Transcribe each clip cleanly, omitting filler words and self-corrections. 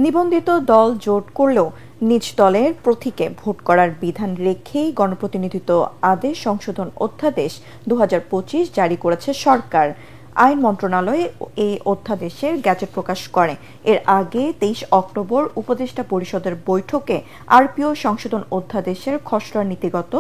নিবন্ধিত দল জোট করলেও নিজ দলের প্রতীকে ভোট করার বিধান রেখেই গণপ্রতিনিধিত্ব আদেশ সংশোধন অধ্যাদেশ 2025 জারি করেছে সরকার। আইন মন্ত্রণালয় এই অধ্যাদেশের গ্যাজেট প্রকাশ করে। এর আগে 23 অক্টোবর উপদেষ্টা পরিষদের বৈঠকে আরপিও সংশোধন অধ্যাদেশের খসড়া নীতিগত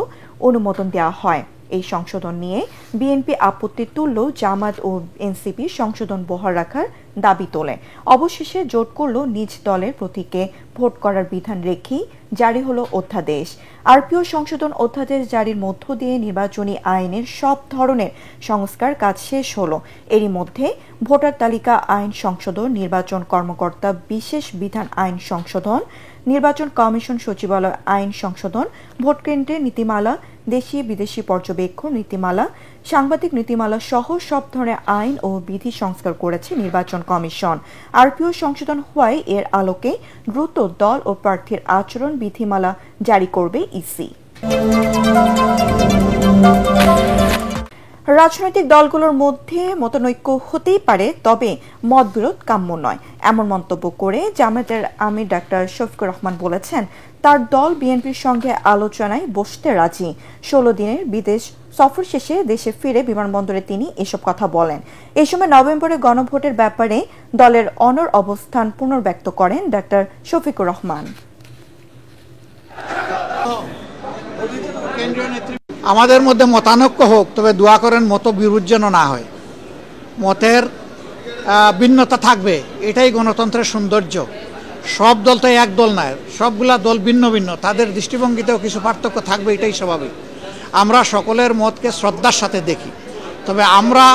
অনুমোদন দেওয়া হয়। এই সংশোধন নিয়ে বিএনপি আপত্তি তুললেও জামায়াত ও এনসিপি সংশোধন বহাল রাখার দাবি তোলে। অবশেষে জোট করল নিজ দলের প্রতীকে ভোট করার বিধান রেখেই জারি হলো অধ্যাদেশ। আরপিও সংশোধন অধ্যাদেশ জারির মধ্য দিয়ে নির্বাচনী আইনের সব ধরনের সংস্কার কাজ শেষ হলো। এরই মধ্যে ভোটার তালিকা আইন সংশোধন, নির্বাচন কর্মকর্তা বিশেষ বিধান আইন সংশোধন, নির্বাচন কমিশন সচিবালয় আইন সংশোধন, ভোটকেন্দ্রের নীতিমালা, দেশি বিদেশি পর্যবেক্ষণ নীতিমালা, সাংবাদিক নীতিমালা সহ সব ধরনের আইন ও বিধি সংস্কার করেছে নির্বাচন কমিশন। আরপিও সংশোধন হওয়ায় এর আলোকে দ্রুত দল ও প্রার্থীর আচরণ বিধিমালা জারি করবে ইসি। রাজনৈতিক দলগুলোর মধ্যে মতানৈক্য হতেই পারে, তবে মতবিরোধ কাম্য নয়, এমন মন্তব্য করে জামায়াতের আমির ডাক্তার শফিকুর রহমান বলেছেন, তার দল বিএনপির সঙ্গে আলোচনায় বসতে রাজি। 16 দিনের বিদেশ সফর শেষে দেশে ফিরে বিমানবন্দরে তিনি এসব কথা বলেন। এই সময় নভেম্বরে গণভোটের ব্যাপারে দলের অনড় অবস্থান পুনর্ব্যক্ত করেন ডাক্তার শফিকুর রহমান। আমাদের মধ্যে মতানৈক্য হোক, তবে দোয়া করেন মতবিরোধ যেন না হয়। মতের ভিন্নতা থাকবে, এটাই গণতন্ত্রের সৌন্দর্য। সব দল তো এক দল নয়, সবগুলা দল ভিন্ন ভিন্ন, তাদের দৃষ্টিভঙ্গিতেও কিছু পার্থক্য থাকবে, এটাই স্বাভাবিক। আমরা সকলের মতকে শ্রদ্ধার সাথে দেখি, তবে আমরা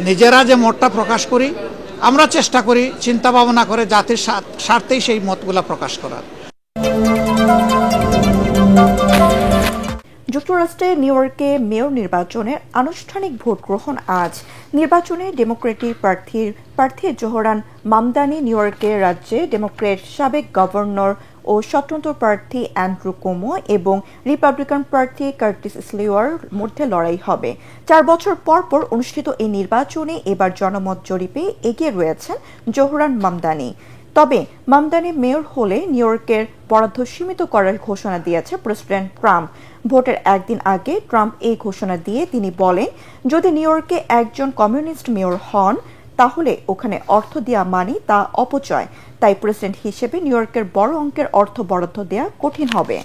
নিজেরা যে মতটা প্রকাশ করি, আমরা চেষ্টা করি চিন্তা ভাবনা করে জাতির স্বার্থেই সেই মতগুলা প্রকাশ করার। যুক্তরাষ্ট্রের নিউ ইয়র্কে মেয়র নির্বাচনের আনুষ্ঠানিক ভোট গ্রহণ আজ। নির্বাচনে ডেমোক্রেটিক প্রার্থী জোহরান মামদানি, নিউ ইয়র্কের রাজ্যে ডেমোক্রেট সাবেক গভর্নর ও স্বতন্ত্র প্রার্থী অ্যান্ড্রু কুমো এবং রিপাবলিকান প্রার্থী কার্টিস স্লিওয়ার মধ্যে লড়াই হবে। 4 বছর পর পর অনুষ্ঠিত এই নির্বাচনে এবার জনমত জরিপে এগিয়ে রয়েছেন জোহরান মামদানি। তবে মামদানি মেয়র হলে নিউ ইয়র্কের বরাদ্দ সীমিত করার ঘোষণা দিয়েছে প্রেসিডেন্ট ট্রাম্প। ভোটের একদিন আগে ট্রাম্প এই ঘোষণা দিয়ে তিনি বলেন, যদি নিউ ইয়র্কে একজন কমিউনিস্ট মেয়র হন তাহলে ওখানে অর্থ দেওয়া মানে তা অপচয়। তাই প্রেসিডেন্ট হিসেবে নিউ ইয়র্কের বড় অঙ্কের অর্থ বরাদ্দ দেওয়া কঠিন হবে।